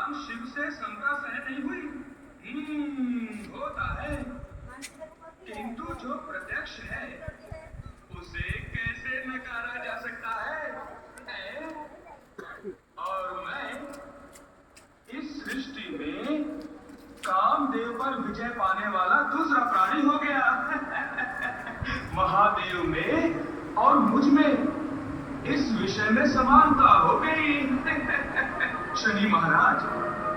भगवान शिव से शंका सहन नहीं हुई। होता है, किंतु जो प्रत्यक्ष है उसे कैसे नकारा जा सकता है? और मैं इस सृष्टि में कामदेव पर विजय पाने वाला दूसरा प्राणी हो गया। महादेव में और मुझ में इस विषय में समानता हो गई। शनि महाराज,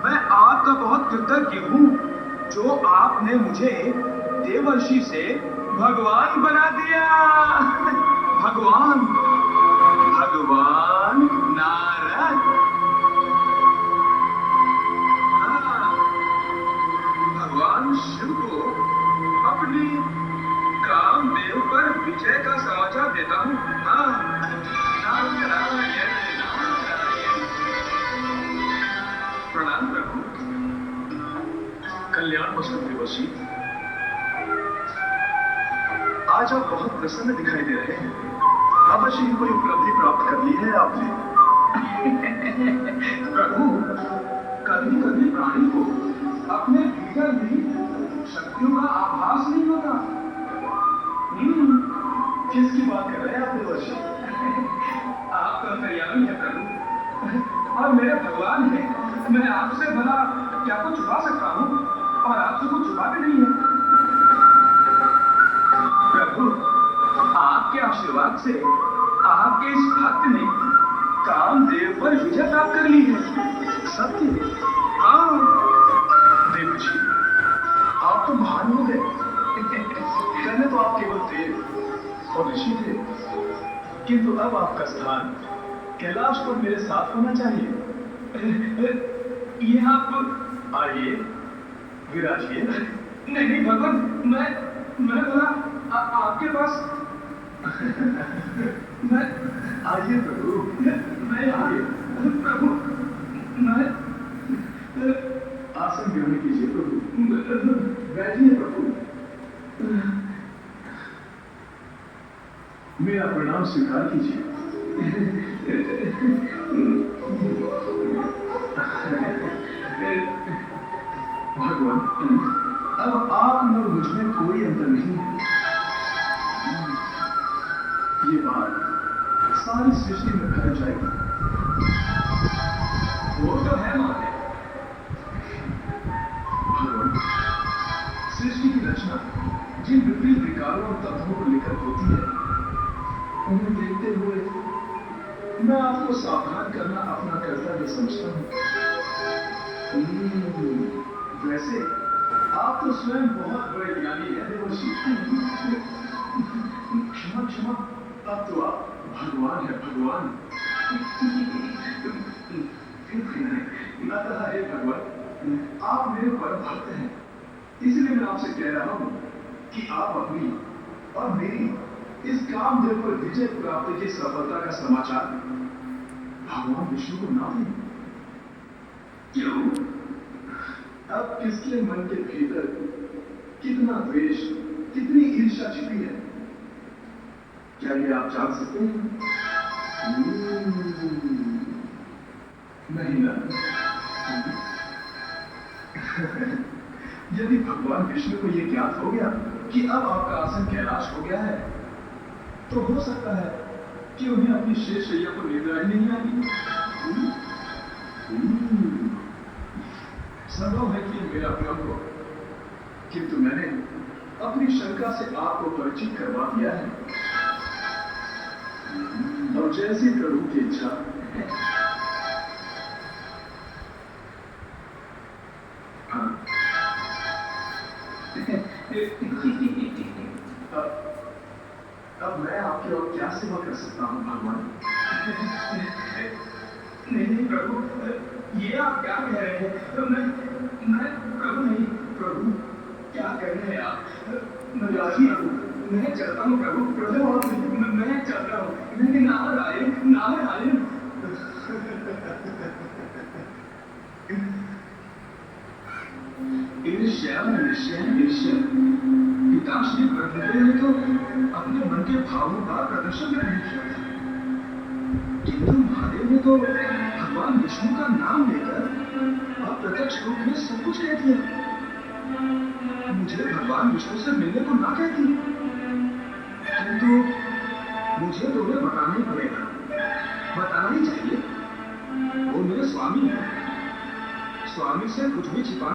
मैं आपका बहुत कृतज्ञ हूँ जो आपने मुझे देवर्षि से भगवान बना दिया। भगवान भगवान नारद। हाँ, भगवान शिव को अपनी कामदेव पर विजय का समाचार देता हूँ। हाँ, नारायण नारायण। प्रणाम प्रभु। कल्याण वस्तु देवर्षि, आज आप बहुत प्रसन्न दिखाई दे रहे हैं। अवश्य ही कोई उपलब्धि प्राप्त कर ली है आपने। प्रभु, कभी कभी प्राणी को अपने भीतर भी शक्तियों का आभास नहीं होता। किसकी बात कर रहे हैं आप देवर्षि? आप तो अंतर्यामी है प्रभु, और मेरे भगवान है। मैं आपसे भला क्या कुछ छुपा सकता हूँ, और आपसे कुछ छुपा भी नहीं है। प्रभु, आपके आशीर्वाद से आपके इस भक्त ने कामदेव पर विजय प्राप्त कर ली है। सत्य? हाँ देवर्षि, आप तो महान हो गए। पहले तो आप केवल देव और ऋषि थे, किंतु अब आपका स्थान कैलाश पर मेरे साथ होना चाहिए। ये आप आइए, विराजिए। नहीं भगवान, मैं बोला आपके पास। मैं आइए प्रभु, मैं आइए प्रभु। मैं आसन ग्रहण कीजिए प्रभु। बैठिए प्रभु। मेरा प्रणाम स्वीकार कीजिए। भगवान, अब आप और मुझ में कोई अंतर नहीं है। ये बात सारी सृष्टि में फैल जाएगी। वो तो है माते। भगवान, सृष्टि की रचना जिन विपरीत विकारों और तत्वों को लेकर होती है, उन्हें देखते हुए मैं आपको सावधान करना अपना कर्तव्य समझता हूँ। वैसे आप तो स्वयं बहुत बड़े ज्ञानी हैं देवर्षि। क्षमा क्षमा, अब तो आप भगवान है, भगवान। अतः हे भगवान, आप मेरे परम भक्त हैं, इसलिए मैं आपसे कह रहा हूं कि आप अपनी और मेरी इस कामदेव पर विजय प्राप्ति की सफलता का समाचार भगवान विष्णु को ना दें। क्यों? अब किसके मन के भीतर कितना द्वेष, कितनी ईर्ष्या छिपी है, क्या ये आप जान सकते हैं? नहीं ना। यदि भगवान विष्णु को यह ज्ञात हो गया कि अब आपका आसन कैलाश हो गया है, तो हो सकता है कि उन्हें अपनी शेष शैया को निद्रा ही नहीं आएगी। संभव है कि मेरा भ्रम हो, किंतु मैंने अपनी शंका से आपको परिचित करवा दिया है। और जैसी प्रभु की इच्छा। हाँ। अब मैं आपकी और क्या सेवा कर सकता हूँ भगवान? नहीं प्रभु, ये आप क्या कह रहे हैं? मैं प्रभु नहीं। प्रभु, क्या कर रहे हैं आप? मैं राजी हूँ, मैं चलता हूँ प्रभु। प्रभु, मैं चलता हूँ। नहीं, नारायण। ईर्ष्या पिताश्री प्रभुदेव ने तो अपने मन के भावों का प्रदर्शन भी नहीं किया था, किंतु महादेव ने तो भगवान विष्णु का नाम लेकर आप प्रत्यक्ष रूप में सब कुछ कह दिया। मुझे भगवान विष्णु से मिलने को ना कहती, किंतु मुझे तो उन्हें बताना ही पड़ेगा, बताना ही चाहिए। वो मेरे स्वामी हैं, स्वामी से कुछ भी छिपा